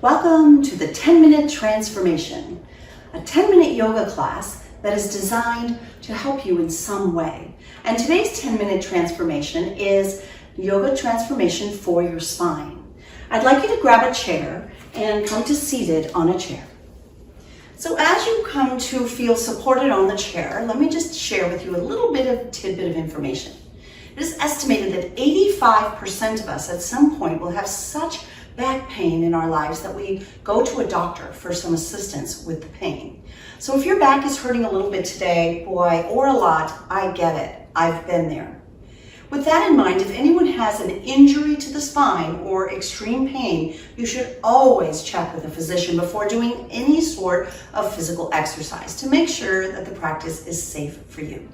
Welcome to the 10-Minute Transformation, a 10-minute yoga class that is designed to help you in some way. And today's 10-minute transformation is yoga transformation for your spine. I'd like you to grab a chair and come to seated on a chair. So as you come to feel supported on the chair, let me just share with you a little bit of tidbit of information. It is estimated that 85% of us at some point will have such back pain in our lives that we go to a doctor for some assistance with the pain. So if your back is hurting a little bit today, boy, or a lot, I get it. I've been there. With that in mind, if anyone has an injury to the spine or extreme pain, you should always check with a physician before doing any sort of physical exercise to make sure that the practice is safe for you.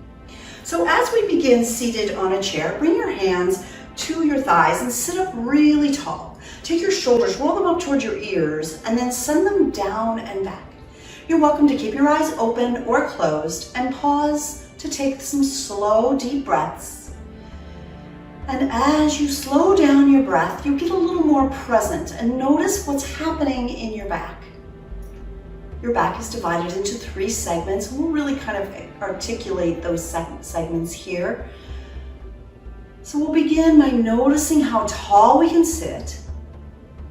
So as we begin seated on a chair, bring your hands to your thighs and sit up really tall. Take your shoulders, roll them up towards your ears, and then send them down and back. You're welcome to keep your eyes open or closed and pause to take some slow, deep breaths. And as you slow down your breath, you get a little more present and notice what's happening in your back. Your back is divided into 3 segments. We'll really kind of articulate those segments here. So we'll begin by noticing how tall we can sit.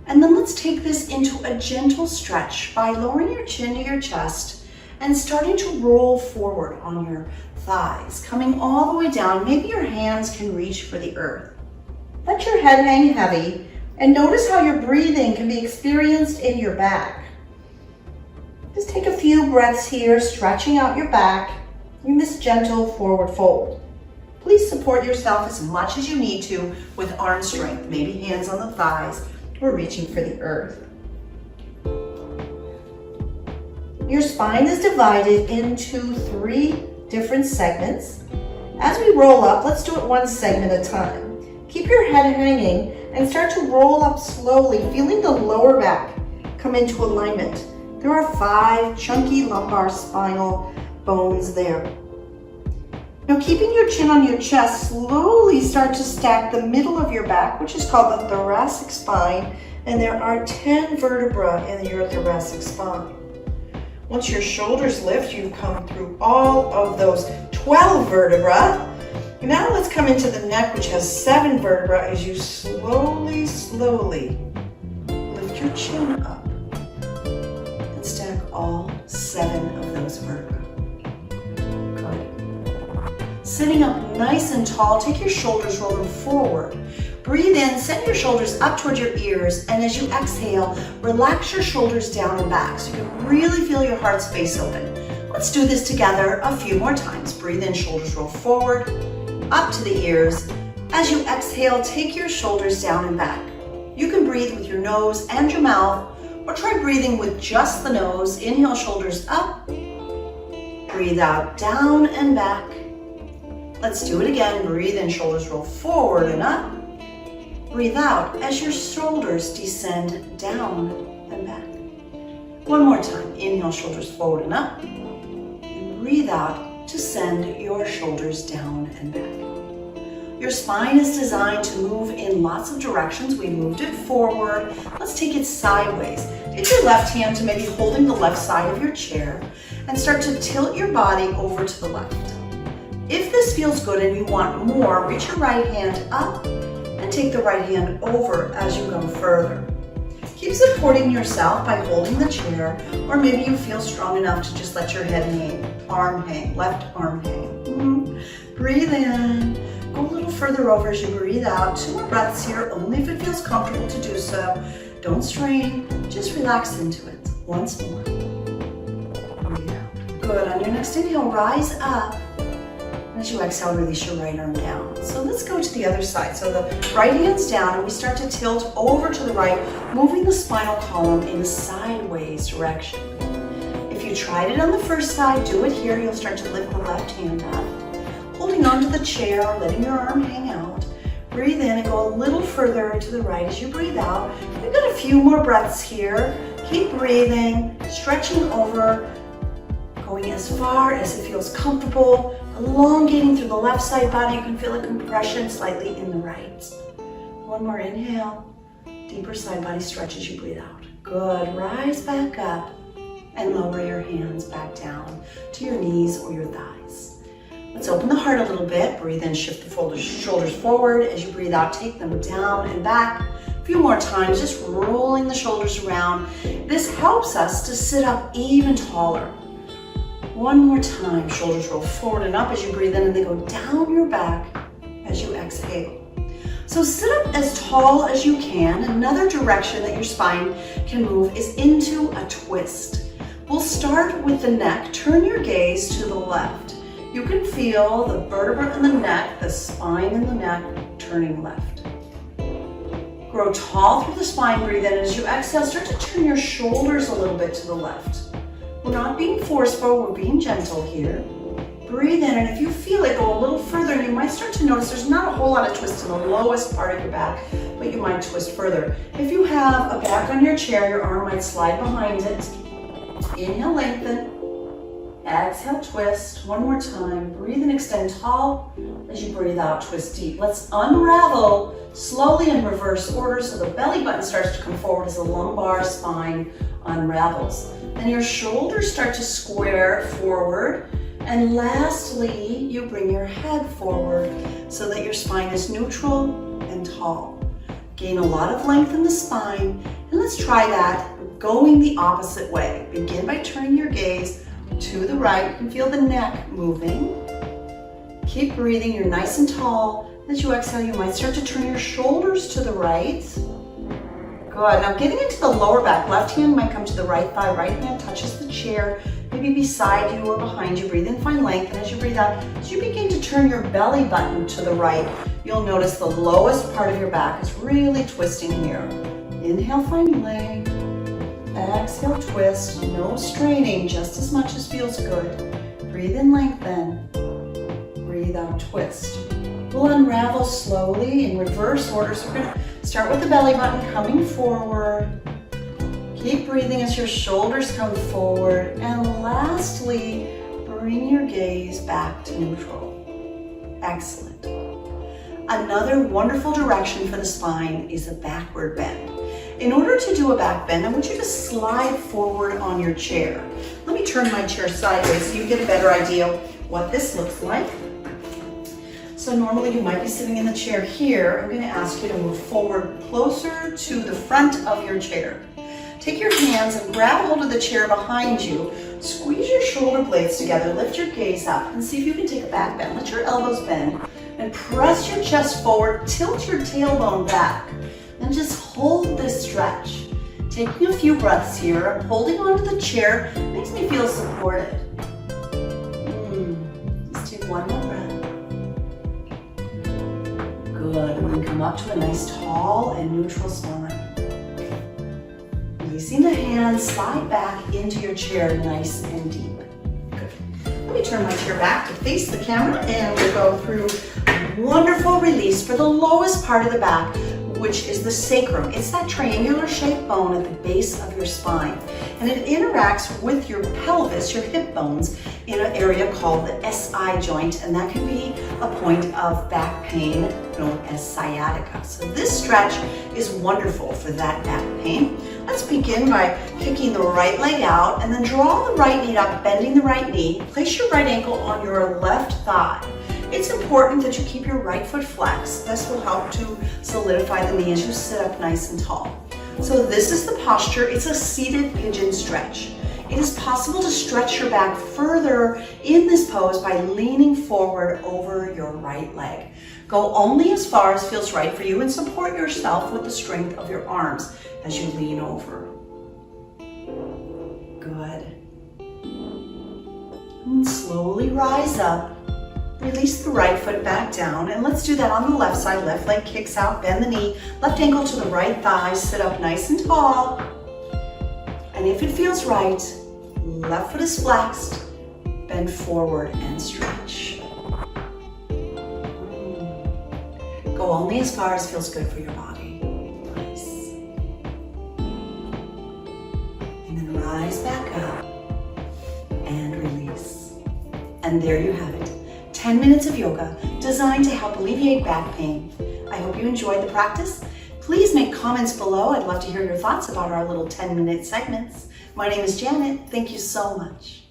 And then let's take this into a gentle stretch by lowering your chin to your chest and starting to roll forward on your thighs, coming all the way down. Maybe your hands can reach for the earth. Let your head hang heavy and notice how your breathing can be experienced in your back. Just take a few breaths here, stretching out your back in this gentle forward fold. Please support yourself as much as you need to with arm strength, maybe hands on the thighs or reaching for the earth. Your spine is divided into 3 different segments. As we roll up, let's do it one segment at a time. Keep your head hanging and start to roll up slowly, feeling the lower back come into alignment. There are 5 chunky lumbar spinal bones there. Now, keeping your chin on your chest, slowly start to stack the middle of your back, which is called the thoracic spine, and there are 10 vertebrae in your thoracic spine. Once your shoulders lift, you've come through all of those 12 vertebrae. Now let's come into the neck, which has 7 vertebrae, as you slowly lift your chin up and stack all 7 of those vertebrae. Sitting up nice and tall, take your shoulders, roll them forward. Breathe in, send your shoulders up towards your ears, and as you exhale, relax your shoulders down and back so you can really feel your heart space open. Let's do this together a few more times. Breathe in, shoulders roll forward, up to the ears. As you exhale, take your shoulders down and back. You can breathe with your nose and your mouth, or try breathing with just the nose. Inhale, shoulders up. Breathe out, down and back. Let's do it again. Breathe in, shoulders roll forward and up. Breathe out as your shoulders descend down and back. One more time. Inhale, shoulders forward and up. And breathe out to send your shoulders down and back. Your spine is designed to move in lots of directions. We moved it forward. Let's take it sideways. Take your left hand to maybe holding the left side of your chair and start to tilt your body over to the left. If this feels good and you want more, reach your right hand up and take the right hand over as you go further. Keep supporting yourself by holding the chair, or maybe you feel strong enough to just let your head hang, arm hang, left arm hang. Breathe in, go a little further over as you breathe out. 2 more breaths here, only if it feels comfortable to do so. Don't strain, just relax into it. Once more. Breathe out. Good, on your next inhale, rise up. As you exhale, release your right arm down. So let's go to the other side. So the right hand's down and we start to tilt over to the right, moving the spinal column in a sideways direction. If you tried it on the first side, do it here. You'll start to lift the left hand up, holding onto the chair, letting your arm hang out. Breathe in and go a little further to the right as you breathe out. We've got a few more breaths here. Keep breathing, stretching over, going as far as it feels comfortable. Elongating through the left side body, you can feel a compression slightly in the right. One more inhale, deeper side body stretch as you breathe out. Good, rise back up and lower your hands back down to your knees or your thighs. Let's open the heart a little bit. Breathe in, shift the shoulders forward. As you breathe out, take them down and back. A few more times, just rolling the shoulders around. This helps us to sit up even taller. One more time, shoulders roll forward and up as you breathe in, and they go down your back as you exhale. So sit up as tall as you can. Another direction that your spine can move is into a twist. We'll start with the neck. Turn your gaze to the left. You can feel the vertebra in the neck, the spine in the neck turning left. Grow tall through the spine, breathe in. As you exhale, start to turn your shoulders a little bit to the left. We're not being forceful, we're being gentle here. Breathe in, and if you feel it, go a little further, and you might start to notice there's not a whole lot of twist in the lowest part of your back, but you might twist further. If you have a back on your chair, your arm might slide behind it. Inhale, lengthen. Exhale, twist. One more time. Breathe and extend tall. As you breathe out, twist deep. Let's unravel slowly in reverse order so the belly button starts to come forward as the lumbar spine unravels. Then your shoulders start to square forward. And lastly, you bring your head forward so that your spine is neutral and tall. Gain a lot of length in the spine. And let's try that going the opposite way. Begin by turning your gaze to the right. You can feel the neck moving. Keep breathing, you're nice and tall. As you exhale, you might start to turn your shoulders to the right. Good, now getting into the lower back, left hand might come to the right thigh, right hand touches the chair, maybe beside you or behind you. Breathe in, find length, and as you breathe out, as you begin to turn your belly button to the right, you'll notice the lowest part of your back is really twisting here. Inhale, find length. Exhale, twist. No straining, just as much as feels good. Breathe in, lengthen. Breathe out, twist. We'll unravel slowly in reverse order. So we're going to start with the belly button coming forward. Keep breathing as your shoulders come forward. And lastly, bring your gaze back to neutral. Excellent. Another wonderful direction for the spine is a backward bend. In order to do a back bend, I want you to slide forward on your chair. Let me turn my chair sideways so you get a better idea what this looks like. So normally you might be sitting in the chair here. I'm going to ask you to move forward closer to the front of your chair. Take your hands and grab hold of the chair behind you. Squeeze your shoulder blades together. Lift your gaze up and see if you can take a back bend. Let your elbows bend and press your chest forward. Tilt your tailbone back. And just hold this stretch. Taking a few breaths here. I'm holding onto the chair. Makes me feel supported. Let's take one more breath. Good. And then come up to a nice tall and neutral spine. Releasing the hands, slide back into your chair nice and deep. Good. Let me turn my chair back to face the camera and we'll go through a wonderful release for the lowest part of the back, which is the sacrum. It's that triangular shaped bone at the base of your spine. And it interacts with your pelvis, your hip bones, in an area called the SI joint, and that can be a point of back pain known as sciatica. So this stretch is wonderful for that back pain. Let's begin by kicking the right leg out and then draw the right knee up, bending the right knee. Place your right ankle on your left thigh. It's important that you keep your right foot flexed. This will help to solidify the knee as you sit up nice and tall. So this is the posture. It's a seated pigeon stretch. It is possible to stretch your back further in this pose by leaning forward over your right leg. Go only as far as feels right for you and support yourself with the strength of your arms as you lean over. Good. And slowly rise up. Release the right foot back down, and let's do that on the left side. Left leg kicks out, bend the knee, left ankle to the right thigh, sit up nice and tall. And if it feels right, left foot is flexed, bend forward and stretch. Go only as far as feels good for your body. Nice. And then rise back up and release. And there you have it. 10 minutes of yoga designed to help alleviate back pain. I hope you enjoyed the practice. Please make comments below. I'd love to hear your thoughts about our little 10-minute segments. My name is Janet. Thank you so much.